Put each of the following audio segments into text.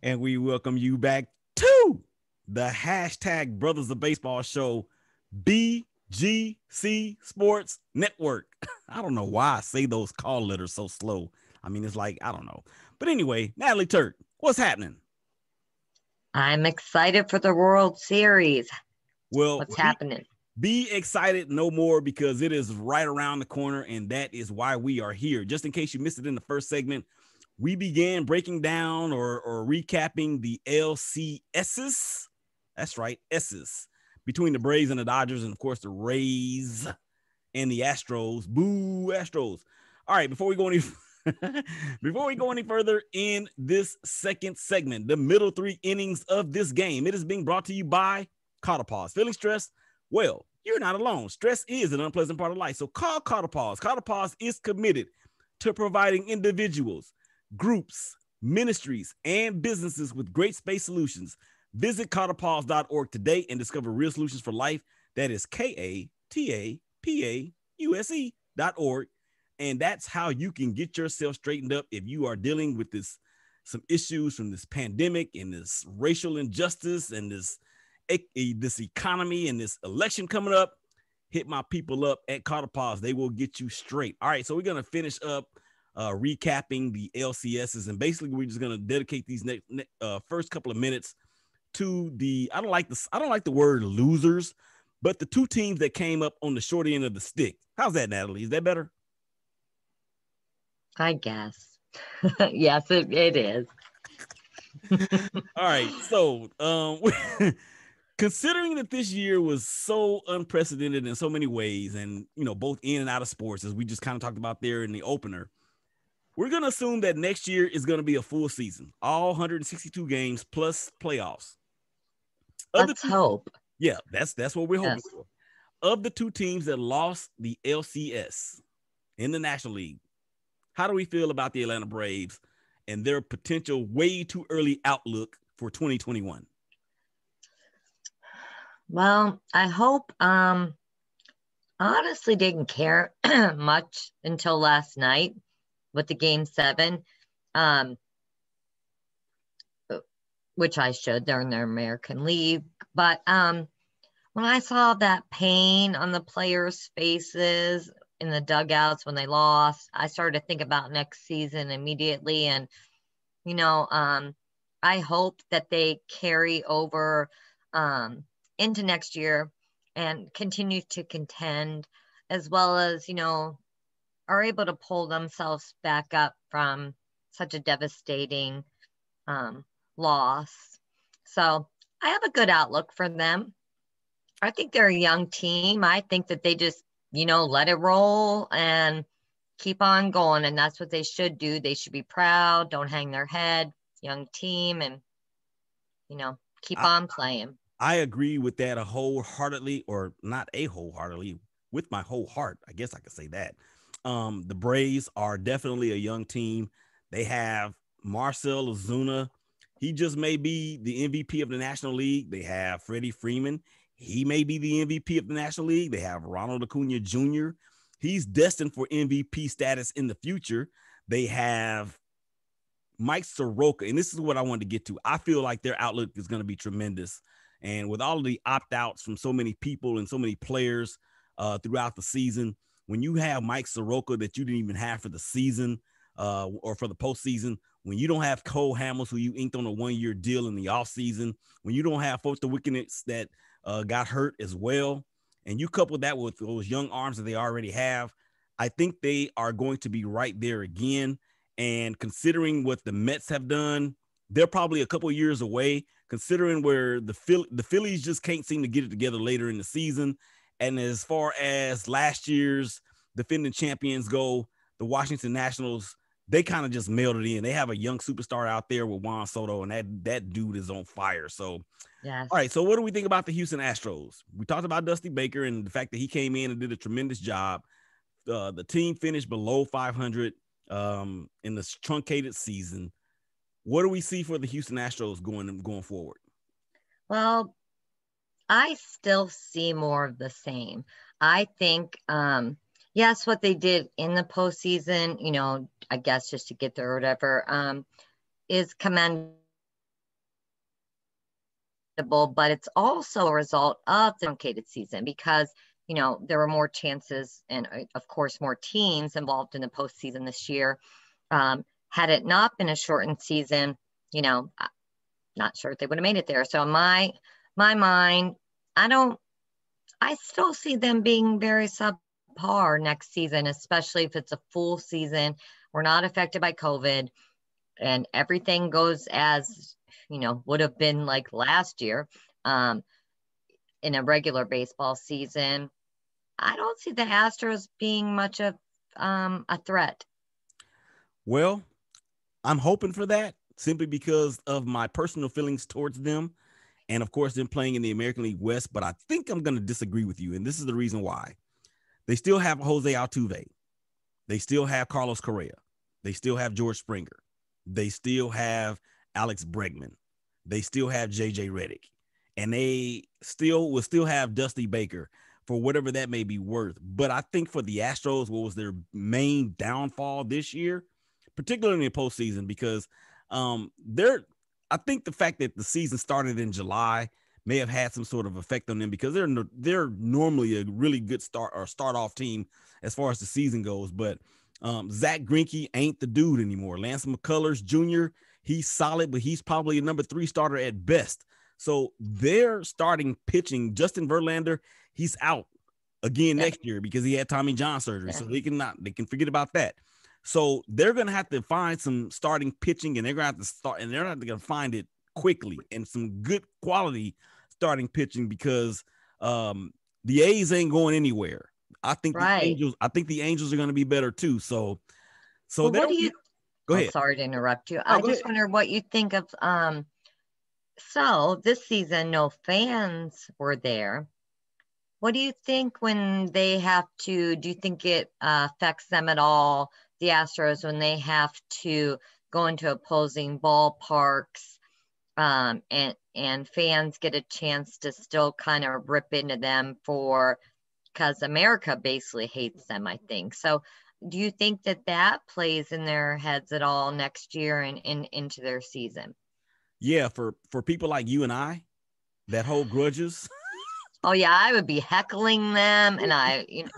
and we welcome you back to the hashtag Brothers of Baseball show, BGC Sports Network. I don't know why I say those call letters so slow. I mean, it's like, I don't know. But anyway, Natalie, Turk, what's happening? I'm excited for the World Series. Well, what's happening? Be excited no more, because it is right around the corner, and that is why we are here. Just in case you missed it in the first segment, we began breaking down or recapping the LCSs. That's right, S's, between the Braves and the Dodgers, and of course the Rays and the Astros. Boo, Astros. All right, before we go any further in this second segment, the middle three innings of this game, it is being brought to you by Catapause. Feeling stressed? Well, you're not alone. Stress is an unpleasant part of life, so call Catapause. Catapause is committed to providing individuals, groups, ministries, and businesses with great space solutions. Visit catapause.org today and discover real solutions for life. That is KATAPAUSE.org. And that's how you can get yourself straightened up if you are dealing with some issues from this pandemic and this racial injustice and this economy and this election coming up. Hit my people up at Catapause. They will get you straight. All right, so we're going to finish up recapping the LCSs, and basically we're just going to dedicate these first couple of minutes to the I don't like the word losers, but the two teams that came up on the short end of the stick. How's that, Natalie? Is that better? I guess. Yes, it is. All right, so considering that this year was so unprecedented in so many ways, and both in and out of sports, as we just kind of talked about there in the opener, we're going to assume that next year is going to be a full season, all 162 games plus playoffs. Let's hope. Yeah, that's what we're hoping for. Of the two teams that lost the LCS in the National League, how do we feel about the Atlanta Braves and their potential way too early outlook for 2021? Well, I hope, honestly didn't care much until last night with the Game 7, which I should. They're in their American League. But when I saw that pain on the players' faces in the dugouts when they lost, I started to think about next season immediately. And, I hope that they carry over into next year and continue to contend, as well as, are able to pull themselves back up from such a devastating loss. So I have a good outlook for them. I think they're a young team. I think that they just, let it roll and keep on going. And that's what they should do. They should be proud. Don't hang their head. Young team, and, keep on playing. I agree with that wholeheartedly, or not wholeheartedly, with my whole heart. I guess I could say that. The Braves are definitely a young team. They have Marcell Ozuna. He just may be the MVP of the National League. They have Freddie Freeman. He may be the MVP of the National League. They have Ronald Acuna Jr. He's destined for MVP status in the future. They have Mike Soroka, and this is what I wanted to get to. I feel like their outlook is going to be tremendous. And with all of the opt-outs from so many people and so many players throughout the season, when you have Mike Soroka that you didn't even have for the season or for the postseason, when you don't have Cole Hamels, who you inked on a one-year deal in the offseason, when you don't have Foster Wickens that got hurt as well, and you couple that with those young arms that they already have, I think they are going to be right there again. And considering what the Mets have done, they're probably a couple of years away, considering where the Phillies just can't seem to get it together later in the season. And as far as last year's defending champions go, the Washington Nationals, they kind of just mailed it in. They have a young superstar out there with Juan Soto, and that dude is on fire. So, yes. All right, so what do we think about the Houston Astros? We talked about Dusty Baker and the fact that he came in and did a tremendous job. The team finished below 500 in this truncated season. What do we see for the Houston Astros going forward? Well, I still see more of the same. I think, yes, what they did in the postseason, I guess just to get there or whatever, is commendable. predictable, but it's also a result of the truncated season because, there were more chances and, of course, more teams involved in the postseason this year. Had it not been a shortened season, not sure if they would have made it there. So in my mind, I still see them being very subpar next season, especially if it's a full season. We're not affected by COVID and everything goes as, would have been like last year in a regular baseball season. I don't see the Astros being much of a threat. Well, I'm hoping for that simply because of my personal feelings towards them. And of course, them playing in the American League West. But I think I'm going to disagree with you. And this is the reason why. They still have Jose Altuve. They still have Carlos Correa. They still have George Springer. They still have Alex Bregman. They still have JJ Redick. And they will still have Dusty Baker for whatever that may be worth. But I think for the Astros, what was their main downfall this year, particularly in the postseason, because I think the fact that the season started in July may have had some sort of effect on them because they're normally a really good start off team as far as the season goes. But Zach Greinke ain't the dude anymore. Lance McCullers Jr., he's solid, but he's probably a number 3 starter at best. So they're starting pitching. Justin Verlander, he's out again next year because he had Tommy John surgery. So they can forget about that. So they're going to have to find some starting pitching, and they're going to have to start, and they're not going to find it quickly and some good quality starting pitching because the A's ain't going anywhere. I think the Angels are going to be better too. So well, what do you? Go ahead. Sorry to interrupt you. I just wonder what you think of. So this season, no fans were there. What do you think when they have to? Do you think it affects them at all? The Astros when they have to go into opposing ballparks and fans get a chance to still kind of rip into them because America basically hates them, I think. So do you think that plays in their heads at all next year and into their season? Yeah, for people like you and I that hold grudges. Oh yeah, I would be heckling them and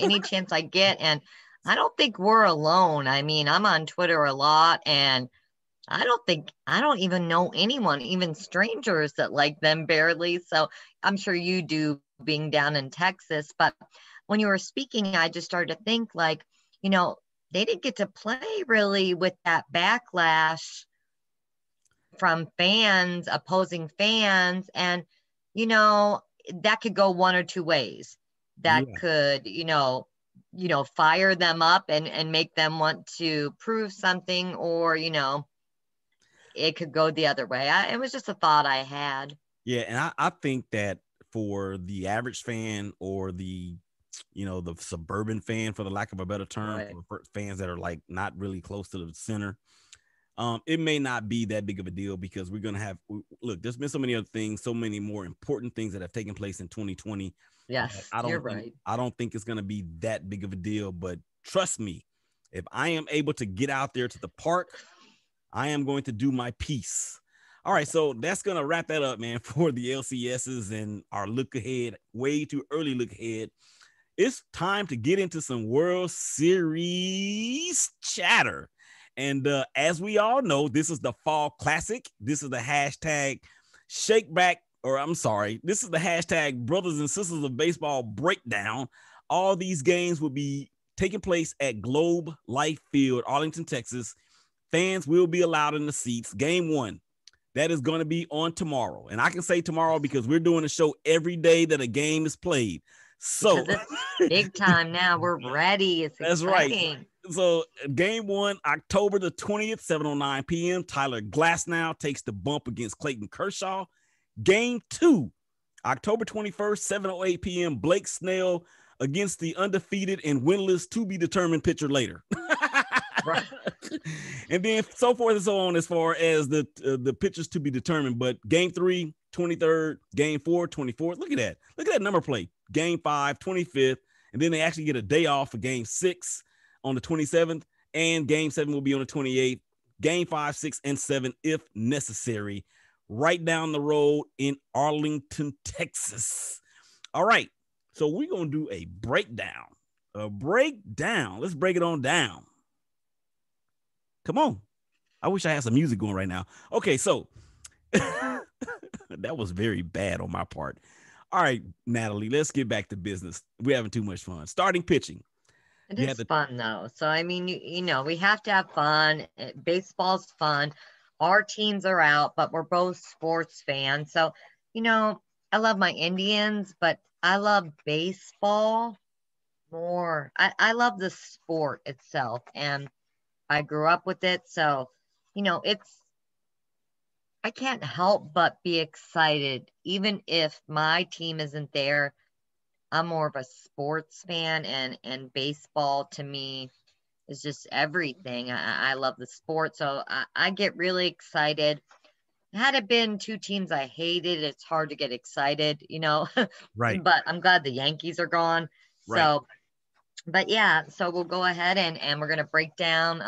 any chance I get. And I don't think we're alone. I mean, I'm on Twitter a lot and I don't even know anyone, even strangers that like them barely. So I'm sure you do being down in Texas. But when you were speaking, I just started to think like, they didn't get to play really with that backlash from fans, opposing fans. And, that could go one or two ways. That could, fire them up and make them want to prove something, or, it could go the other way. It was just a thought I had. Yeah. And I think that for the average fan or the suburban fan, for the lack of a better term, right, for fans that are like not really close to the center, it may not be that big of a deal because we're going to there's been so many other things, so many more important things that have taken place in 2020. Yes, you're right. I don't think it's going to be that big of a deal, but trust me, if I am able to get out there to the park, I am going to do my piece. All right, so that's going to wrap that up, man, for the LCSs and our look ahead, way too early look ahead. It's time to get into some World Series chatter. And as we all know, this is the Fall Classic. This is the hashtag Shakeback, this is the hashtag Brothers and Sisters of Baseball Breakdown. All these games will be taking place at Globe Life Field, Arlington, Texas. Fans will be allowed in the seats. Game 1, that is going to be on tomorrow. And I can say tomorrow because we're doing a show every day that a game is played. So big time now. We're ready. It's that's exciting. Right. So game 1, October the 20th, 7:09 p.m. Tyler Glasnow takes the bump against Clayton Kershaw. Game 2, October 21st, 7:08 p.m. Blake Snell against the undefeated and winless to be determined pitcher later. Right. And then so forth and so on as far as the pitchers to be determined. But game 3, 23rd, game 4, 24th. Look at that. Look at that number plate. Game 5, 25th. And then they actually get a day off for game 6 on the 27th. And game 7 will be on the 28th. Game 5, 6, and 7, if necessary. right down the road in Arlington, Texas. All right. So we're going to do a breakdown. A breakdown. Let's break it on down. Come on. I wish I had some music going right now. Okay, so that was very bad on my part. All right, Natalie, let's get back to business. We're having too much fun. Starting pitching. It is fun though. So I mean, you know, we have to have fun. Baseball's fun. Our teams are out, but we're both sports fans. So, you know, I love my Indians, but I love baseball more. I love the sport itself, and I grew up with it. So, you know, I can't help but be excited, even if my team isn't there. I'm more of a sports fan, and baseball to me is just everything. I love the sport, so I get really excited. Had it been two teams I hated, it's hard to get excited, you know. Right. But I'm glad the Yankees are gone. Right. So, but yeah, so we'll go ahead and we're gonna break down.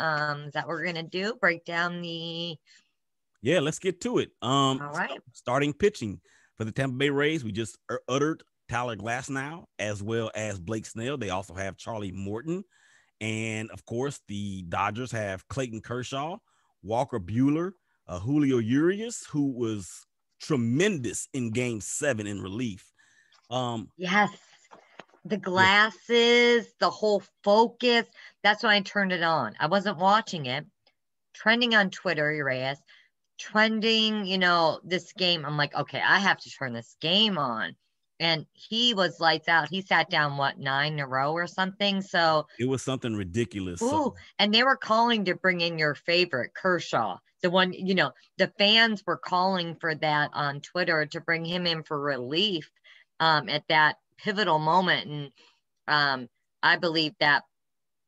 Is that what we're gonna do? Break down the. Yeah, let's get to it. All right. Starting pitching for the Tampa Bay Rays, we just uttered Tyler Glasnow as well as Blake Snell. They also have Charlie Morton. And of course, the Dodgers have Clayton Kershaw, Walker Buehler, Julio Urias, who was tremendous in Game 7 in relief. Yes, the glasses, the whole focus. That's why I turned it on. I wasn't watching it. Trending on Twitter, Urias, trending, you know, this game. I'm like, okay, I have to turn this game on. And he was lights out. He sat down, what, 9 in a row or something? So it was something ridiculous. Ooh, and they were calling to bring in your favorite, Kershaw. The one, you know, the fans were calling for that on Twitter to bring him in for relief at that pivotal moment. And I believe that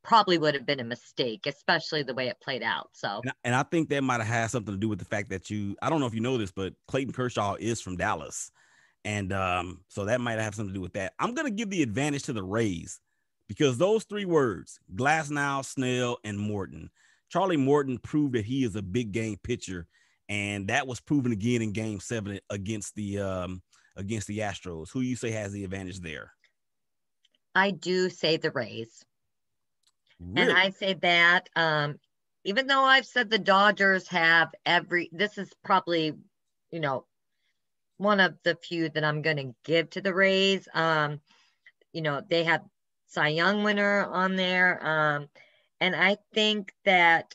probably would have been a mistake, especially the way it played out. So, and I think that might have had something to do with the fact that I don't know if you know this, but Clayton Kershaw is from Dallas. And so that might have something to do with that. I'm going to give the advantage to the Rays because those three words, Glasnow, Snell, and Morton. Charlie Morton proved that he is a big game pitcher, and that was proven again in Game 7 against the Astros. Who you say has the advantage there? I do say the Rays. Really? And I say that even though I've said the Dodgers have this is probably, you know, one of the few that I'm going to give to the Rays. You know, they have Cy Young winner on there. And I think that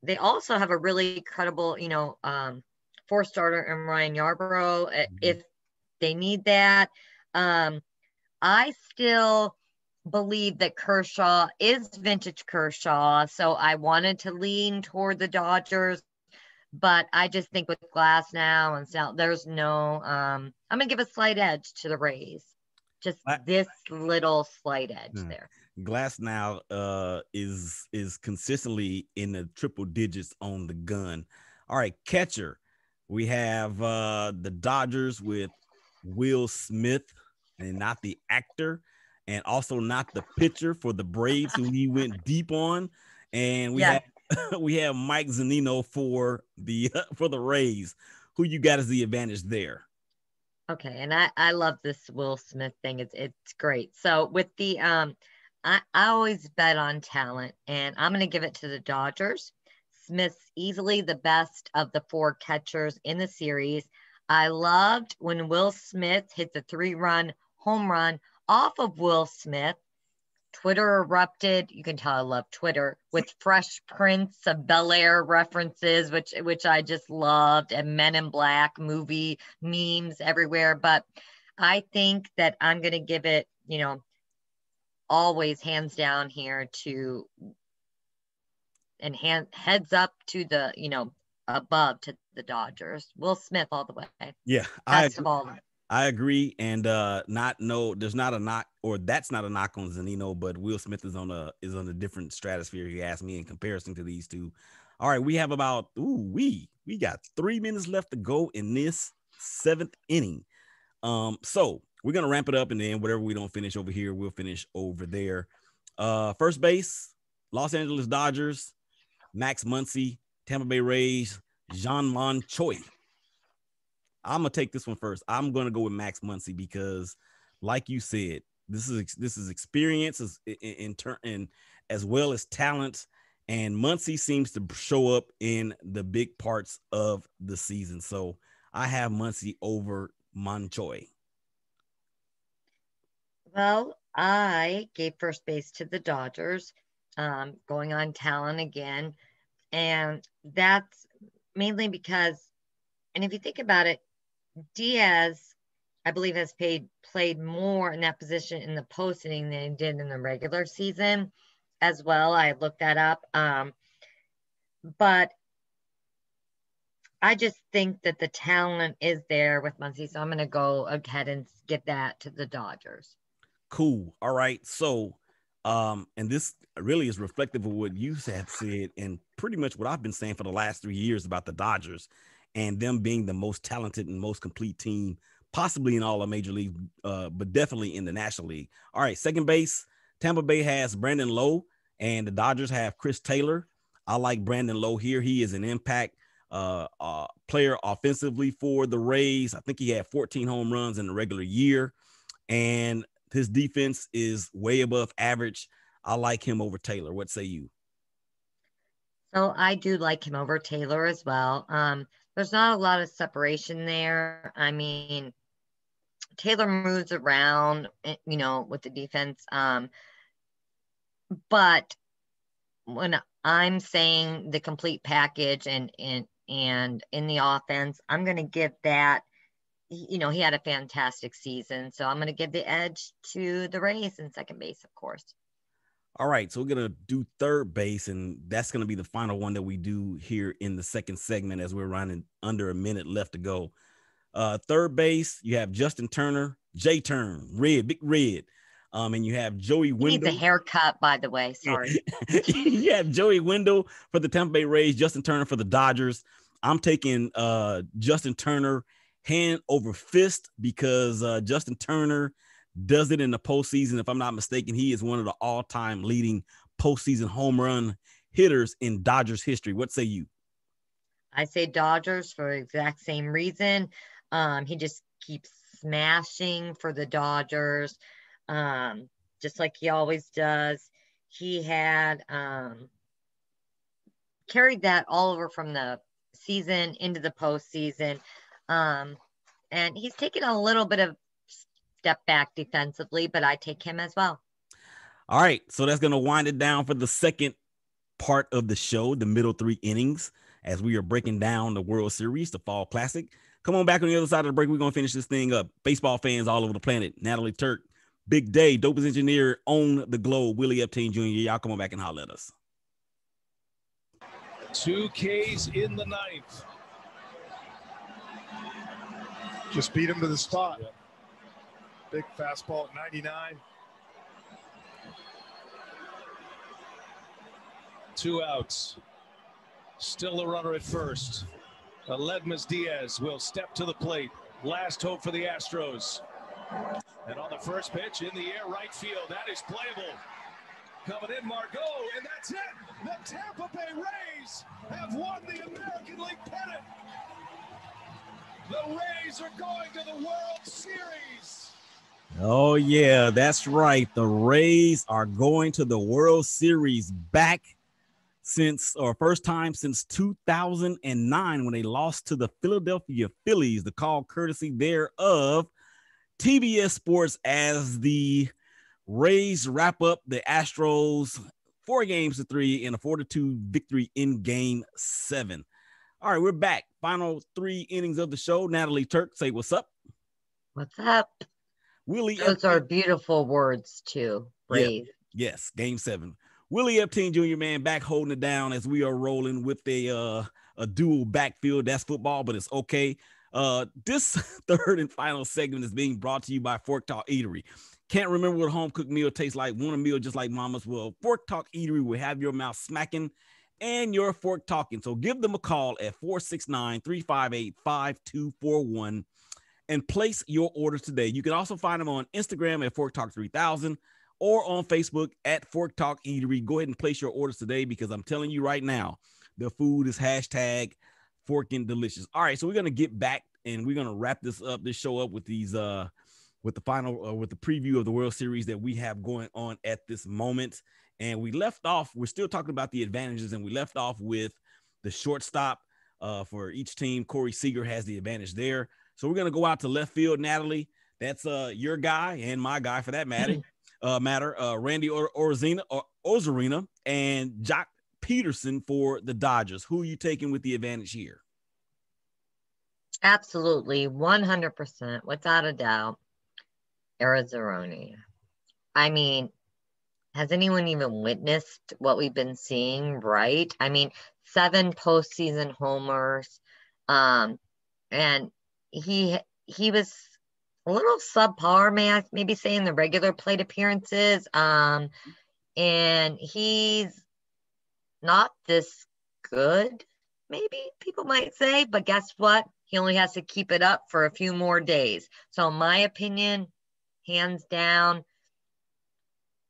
they also have a really credible, you know, 4-starter in Ryan Yarbrough if they need that. I still believe that Kershaw is vintage Kershaw. So I wanted to lean toward the Dodgers. But I just think with Glasnow and Snell, there's no. I'm gonna give a slight edge to the Rays. Just this little slight edge there. Glasnow is consistently in the triple digits on the gun. All right, catcher. We have the Dodgers with Will Smith, and not the actor, and also not the pitcher for the Braves, who he went deep on. And we have we have Mike Zunino for the Rays. Who you got as the advantage there? Okay, and I love this Will Smith thing. It's great. So with the I always bet on talent, and I'm going to give it to the Dodgers. Smith's easily the best of the 4 catchers in the series. I loved when Will Smith hit the 3-run home run off of Will Smith. Twitter erupted. You can tell I love Twitter with Fresh Prince of Bel-Air references, which I just loved, and Men in Black movie memes everywhere. But I think that I'm going to give it, you know, always hands down here to, and heads up to the, you know, above to the Dodgers. Will Smith all the way. Yeah, best of all. I agree, and there's not a knock, or that's not a knock on Zunino, but Will Smith is on a different stratosphere. You ask me in comparison to these two. All right, we have about we got 3 minutes left to go in this 7th inning. So we're gonna ramp it up, and then whatever we don't finish over here, we'll finish over there. First base, Los Angeles Dodgers, Max Muncy. Tampa Bay Rays, Jean-Mon Choi. I'm gonna take this one first. I'm gonna go with Max Muncy because, like you said, this is experience in turn and as well as talent. And Muncy seems to show up in the big parts of the season. So I have Muncy over Montoy. Well, I gave first base to the Dodgers, going on talent again. And that's mainly because, and if you think about it, Diaz, I believe, has played more in that position in the posting than he did in the regular season as well. I looked that up. But I just think that the talent is there with Muncy. So I'm going to go ahead and give that to the Dodgers. Cool. All right. So, and this really is reflective of what you have said and pretty much what I've been saying for the last 3 years about the Dodgers and them being the most talented and most complete team, possibly in all of Major League, but definitely in the National League. All right. Second base, Tampa Bay has Brandon Lowe and the Dodgers have Chris Taylor. I like Brandon Lowe here. He is an impact player offensively for the Rays. I think he had 14 home runs in the regular year. And his defense is way above average. I like him over Taylor. What say you? So I do like him over Taylor as well. There's not a lot of separation there. I mean, Taylor moves around, with the defense. But when I'm saying the complete package and in the offense, I'm going to give that. He had a fantastic season, so I'm going to give the edge to the Rays in second base, of course. All right, so we're going to do third base, and that's going to be the final one that we do here in the second segment as we're running under a minute left to go. Third base, you have Justin Turner, J-Turn, Red, Big Red. And you have Joey Wendell. He needs a haircut, by the way. Sorry. You have Joey Wendell for the Tampa Bay Rays, Justin Turner for the Dodgers. I'm taking Justin Turner hand over fist because Justin Turner does it in the postseason. If I'm not mistaken, he is one of the all-time leading postseason home run hitters in Dodgers history. What say you? I say Dodgers for the exact same reason. He just keeps smashing for the Dodgers, just like he always does. He had carried that all over from the season into the postseason. And he's taken a little bit of step back defensively, but I take him as well. All right. So that's going to wind it down for the second part of the show, the middle three innings, as we are breaking down the World Series, the Fall Classic. Come on back on the other side of the break. We're going to finish this thing up. Baseball fans all over the planet. Natalie, Turk, Big Day, dopest engineer on the globe, Willie Epting Jr. Y'all come on back and holler at us. 2 Ks in the ninth. Just beat him to the spot. Big fastball at 99. 2 outs. Still a runner at first. Aledmus Diaz will step to the plate. Last hope for the Astros. And on the first pitch in the air, right field. That is playable. Coming in, Margot, and that's it. The Tampa Bay Rays have won the American League pennant. The Rays are going to the World Series. Oh, yeah, that's right. The Rays are going to the World Series back first time since 2009 when they lost to the Philadelphia Phillies, the call courtesy thereof TBS Sports, as the Rays wrap up the Astros 4-3 in a 4-2 victory in Game 7. All right, we're back. Final 3 innings of the show. Natalie, Turk, say what's up. What's up? Willie Those are beautiful words too. Rays. Yeah. Yes, Game 7. Willie Epting Jr., man, back holding it down as we are rolling with a dual backfield. That's football, but it's okay. This third and final segment is being brought to you by Fork Talk Eatery. Can't remember what a home-cooked meal tastes like? Want a meal just like mama's? Well, Fork Talk Eatery will have your mouth smacking and your fork talking. So give them a call at 469-358-5241 and place your order today. You can also find them on Instagram at Fork Talk 3000 or on Facebook at Fork Talk Eatery. Go ahead and place your orders today because I'm telling you right now, the food is #forking delicious. All right, so we're going to get back and we're gonna wrap this show up with these with the final with the preview of the World Series that we have going on at this moment. And we left off, we're still talking about the advantages, and we left off with the shortstop for each team. Corey Seager has the advantage there. So we're gonna go out to left field, Natalie. That's your guy and my guy for that matter. Randy Ozarena and Jock Peterson for the Dodgers. Who are you taking with the advantage here? Absolutely, 100%, without a doubt, Arizona. I mean, has anyone even witnessed what we've been seeing, right? I mean, 7 postseason homers, and he was a little subpar, maybe say, in the regular plate appearances, and he's not this good, maybe people might say, but guess what? He only has to keep it up for a few more days. So in my opinion, hands down,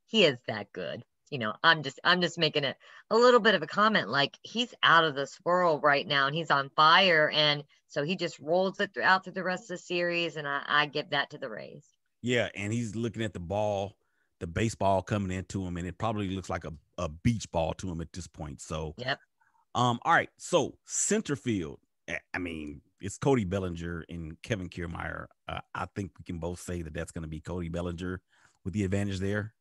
he is that good. I'm just making it a little bit of a comment, like he's out of this world right now and he's on fire. And so he just rolls it out through the rest of the series. And I give that to the Rays. Yeah. And he's looking at the ball, the baseball coming into him, and it probably looks like a beach ball to him at this point. So, yep. All right. So center field, I mean, it's Cody Bellinger and Kevin Kiermaier. I think we can both say that that's going to be Cody Bellinger with the advantage there.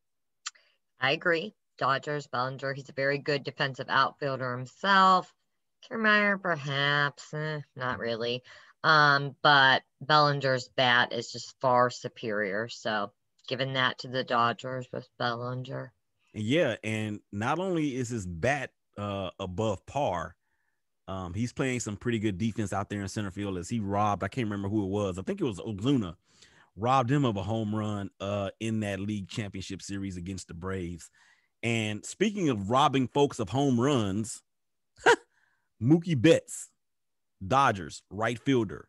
I agree. Dodgers, Bellinger, he's a very good defensive outfielder himself. Kiermaier, perhaps, not really. But Bellinger's bat is just far superior. So giving that to the Dodgers with Bellinger. Yeah, and not only is his bat above par, he's playing some pretty good defense out there in center field as he robbed, I can't remember who it was. I think it was Ozuna, robbed him of a home run in that league championship series against the Braves. And speaking of robbing folks of home runs, Mookie Betts, Dodgers, right fielder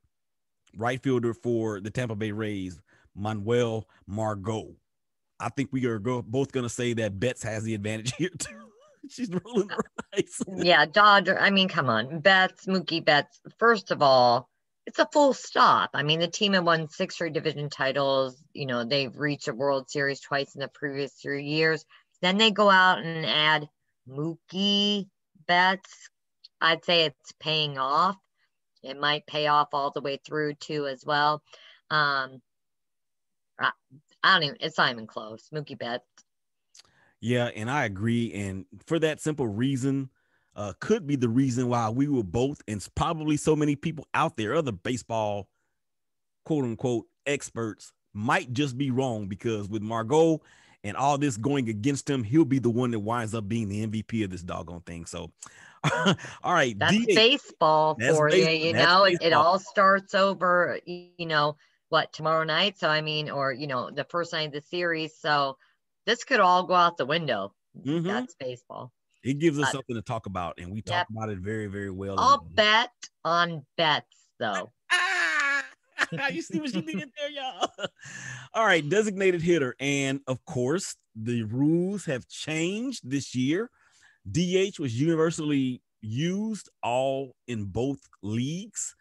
for the Tampa Bay Rays, Manuel Margot. I think we are both going to say that Betts has the advantage here too. She's rolling her eyes. Yeah, Dodger. I mean, come on. Mookie Betts. First of all, it's a full stop. I mean, the team had won 6 straight division titles. They've reached a World Series twice in the previous 3 years. Then they go out and add Mookie Betts. I'd say it's paying off. It might pay off all the way through too as well. I don't even, it's not even close. Mookie Betts. Yeah, and I agree. And for that simple reason, could be the reason why we were both, and probably so many people out there, other baseball, quote unquote, experts, might just be wrong, because with Margot and all this going against him, he'll be the one that winds up being the MVP of this doggone thing. So, all right. That's baseball for you. It all starts over, tomorrow night. So, I mean, or, the first night of the series. So this could all go out the window. Mm-hmm. That's baseball. It gives us something to talk about, and we talk about it very, very well. I'll bet on bets, though. You see what you did there, y'all? All right, designated hitter. And, of course, the rules have changed this year. DH was universally used all in both leagues.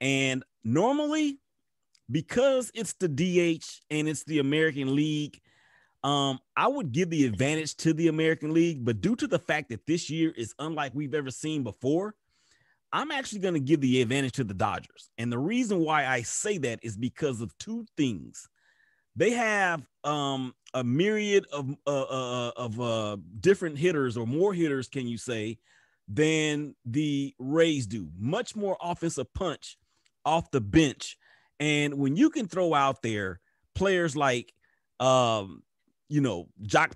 And normally, because it's the DH and it's the American League, I would give the advantage to the American League, but due to the fact that this year is unlike we've ever seen before, I'm actually going to give the advantage to the Dodgers. And the reason why I say that is because of 2 things. They have a myriad of different hitters, or more hitters, can you say, than the Rays do. Much more offensive punch off the bench. And when you can throw out there players like Jock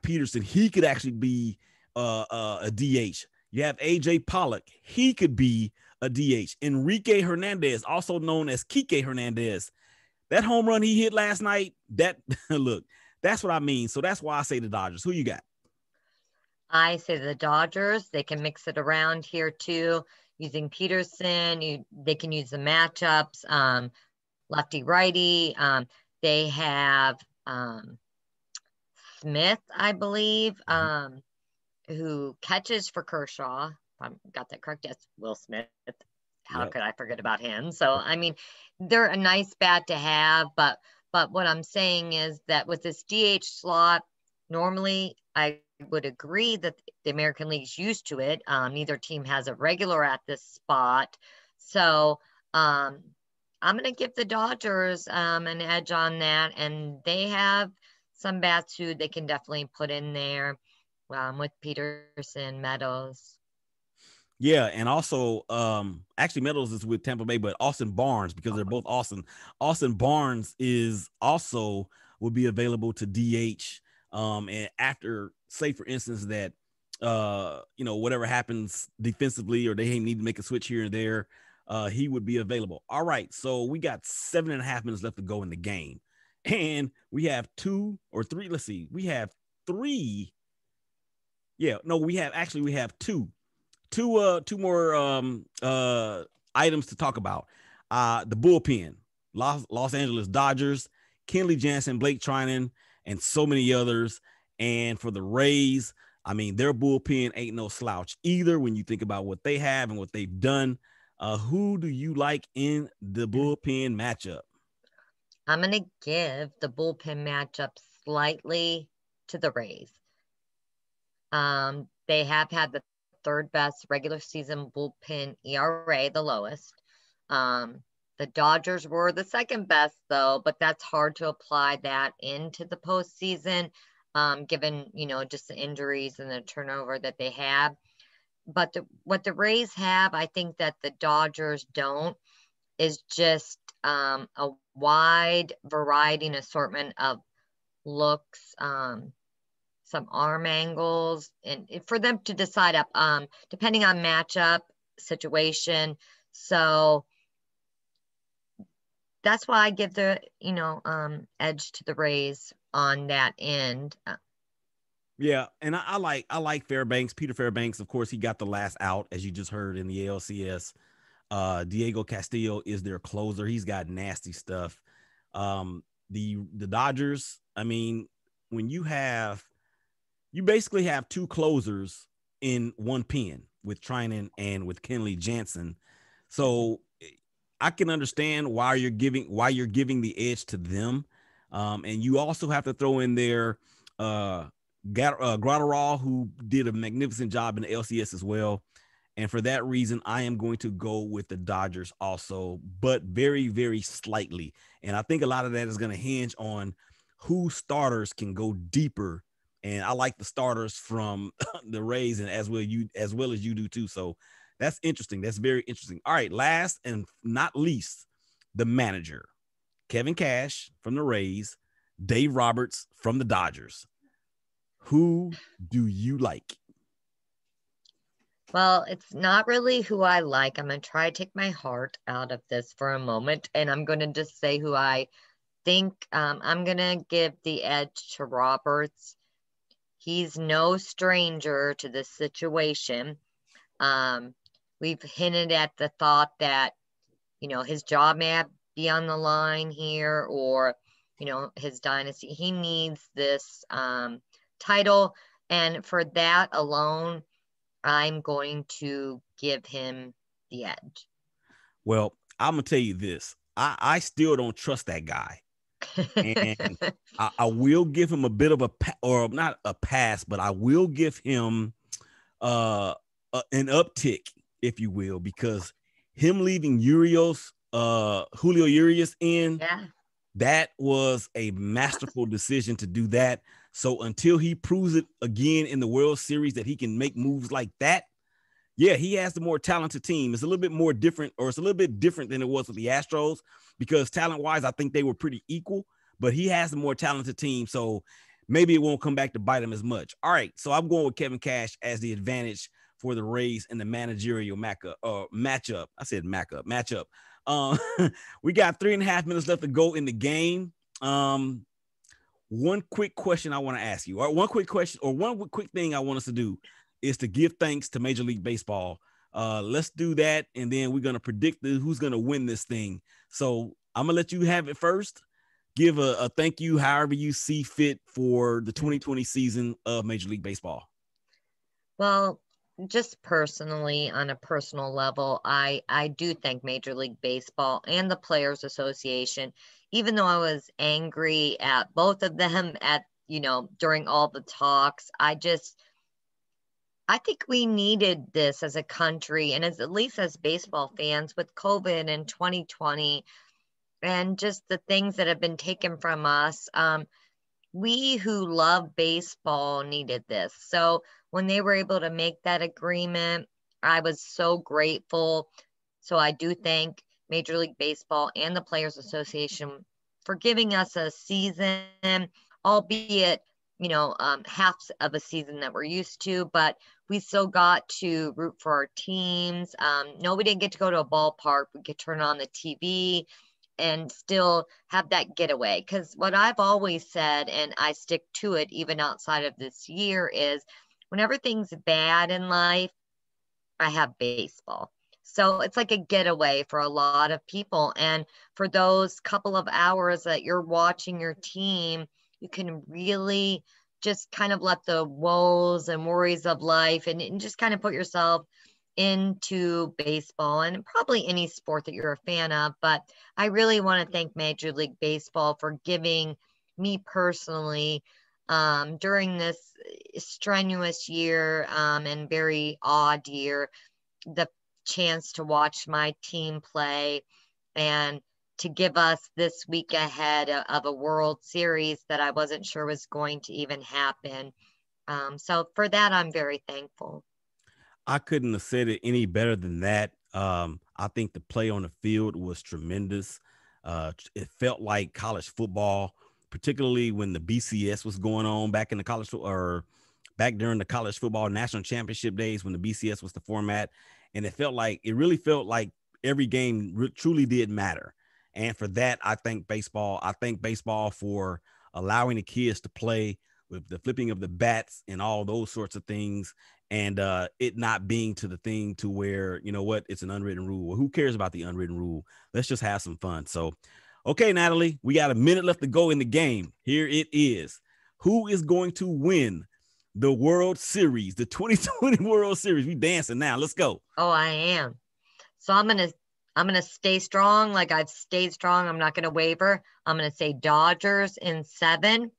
Peterson, he could actually be a DH. You have AJ Pollock, he could be a DH. Enrique Hernandez, also known as Kike Hernandez, that home run he hit last night, look, that's what I mean. So that's why I say the Dodgers. Who you got? I say the Dodgers. They can mix it around here too, using Peterson. They can use the matchups, lefty righty. They have Smith, I believe, who catches for Kershaw. If I got that correct, yes, Will Smith. how could I forget about him? So, I mean, they're a nice bat to have, but what I'm saying is that with this DH slot, normally I would agree that the American League's used to it. Neither team has a regular at this spot. So, I'm going to give the Dodgers an edge on that, and they have some bats who they can definitely put in there with Peterson, Meadows. Yeah, and also, actually Meadows is with Tampa Bay, but Austin Barnes, because they're both Austin. Austin Barnes is also will be available to DH. And after, say for instance, that whatever happens defensively, or they need to make a switch here and there, he would be available. All right, so we got 7.5 minutes left to go in the game, and we have 2 or 3. Let's see, we have 3. Yeah, no, we have 2. Two more items to talk about. The bullpen, Los Angeles Dodgers, Kenley Jansen, Blake Trinan, and so many others. And for the Rays, I mean, their bullpen ain't no slouch either when you think about what they have and what they've done. Who do you like in the bullpen matchup? I'm going to give the bullpen matchup slightly to the Rays. They have had the third best regular season bullpen ERA, the lowest. The Dodgers were the second best, though, but that's hard to apply that into the postseason, given, just the injuries and the turnover that they have. But what the Rays have, I think that the Dodgers don't, is just a wide variety and assortment of looks, some arm angles, and for them to decide up, depending on matchup situation. So that's why I give the, edge to the Rays on that end. Yeah, and I like Fairbanks, Peter Fairbanks. Of course, he got the last out, as you just heard, in the ALCS. Diego Castillo is their closer. He's got nasty stuff. The Dodgers, I mean, when you basically have 2 closers in one pen with Trinan and with Kenley Jansen. So I can understand why you're giving the edge to them. And you also have to throw in there Gratterall, who did a magnificent job in the LCS as well. And for that reason, I am going to go with the Dodgers also, but very, very slightly. And I think a lot of that is going to hinge on who starters can go deeper. And I like the starters from the Rays, and as well as you do too. So that's interesting. That's very interesting. All right, last and not least, the manager, Kevin Cash from the Rays, Dave Roberts from the Dodgers. Who do you like? Well, it's not really who I like. I'm going to try to take my heart out of this for a moment, and I'm going to just say who I think. I'm going to give the edge to Roberts. He's no stranger to this situation. We've hinted at the thought that, his job may be on the line here, or, his dynasty. He needs this title. And for that alone, I'm going to give him the edge. Well, I'm going to tell you this. I still don't trust that guy. And I will give him a bit of or not a pass, but I will give him an uptick, if you will, because him leaving Julio Urias in, that was a masterful decision to do that. So until he proves it again in the World Series that he can make moves like that, yeah, he has the more talented team. It's a little bit more different, or it's a little bit different than it was with the Astros, because talent-wise, I think they were pretty equal, but he has the more talented team, so maybe it won't come back to bite him as much. All right, so I'm going with Kevin Cash as the advantage for the Rays in the managerial matchup. I said matchup. We got 3.5 minutes left to go in the game. One quick question I want to ask you, or one quick thing I want us to do is to give thanks to Major League Baseball. Let's do that, and then we're going to predict who's going to win this thing. So I'm going to let you have it first. Give a thank you however you see fit for the 2020 season of Major League Baseball. Well, just personally, on a personal level, I do thank Major League Baseball and the Players Association, even though I was angry at both of them during all the talks. I think we needed this as a country, and at least as baseball fans, with COVID in 2020 and just the things that have been taken from us. We who love baseball needed this. So when they were able to make that agreement, I was so grateful. So I do thank Major League Baseball and the Players Association for giving us a season, albeit, half of a season that we're used to, but we still got to root for our teams. No, we didn't get to go to a ballpark. We could turn on the TV and still have that getaway. Because what I've always said, and I stick to it even outside of this year, is when everything's bad in life, I have baseball. So it's like a getaway for a lot of people. And for those couple of hours that you're watching your team, you can really just kind of let the woes and worries of life and just kind of put yourself into baseball and probably any sport that you're a fan of. But I really want to thank Major League Baseball for giving me personally, during this strenuous year and very odd year, the chance to watch my team play and to give us this week ahead of a World Series that I wasn't sure was going to even happen. So for that, I'm very thankful. I couldn't have said it any better than that. I think the play on the field was tremendous. It felt like college football, particularly when the BCS was going on back in the back during the college football national championship days when the BCS was the format. And it really felt like every game truly did matter. And for that, I thank baseball. I thank baseball for allowing the kids to play with the flipping of the bats and all those sorts of things. And it not being to the thing to where, it's an unwritten rule. Well, who cares about the unwritten rule? Let's just have some fun. So, okay, Natalie, we got a minute left to go in the game. Here it is. Who is going to win the World Series, the 2020 World Series? We dancing now. Let's go. Oh, I am. So I'm gonna stay strong like I've stayed strong. I'm not gonna waver. I'm gonna say Dodgers in 7.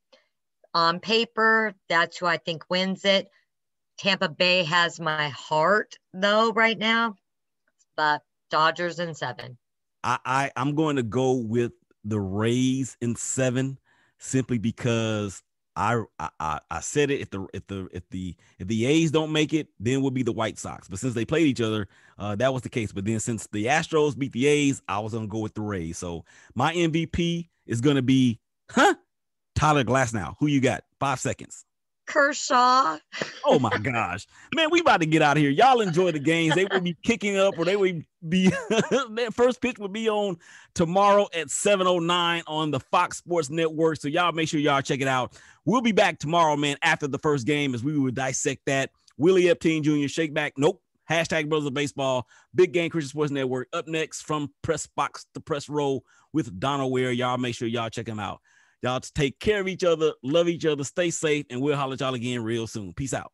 On paper, that's who I think wins it. Tampa Bay has my heart, though, right now, but Dodgers in 7. I'm going to go with the Rays in 7, simply because I said it. If the A's don't make it, then we'll be the White Sox. But since they played each other, that was the case. But then since the Astros beat the A's, I was going to go with the Rays. So my MVP is going to be Tyler Glasnow. Who you got? 5 seconds. Kershaw. Oh my gosh, man, we about to get out of here. Y'all enjoy the games. They will be kicking up, or they will be their first pitch will be on tomorrow at 7:09 on the Fox Sports Network. So y'all make sure y'all check it out. We'll be back tomorrow, man, after the first game, as we will dissect that. Willie Epting Jr. Shake Back. Nope. Hashtag Brothers of Baseball. Big Game Christian Sports Network. Up next from Press Box to Press Row with Donald Ware. Y'all make sure y'all check him out. Y'all take care of each other, love each other, stay safe, and we'll holler at y'all again real soon. Peace out.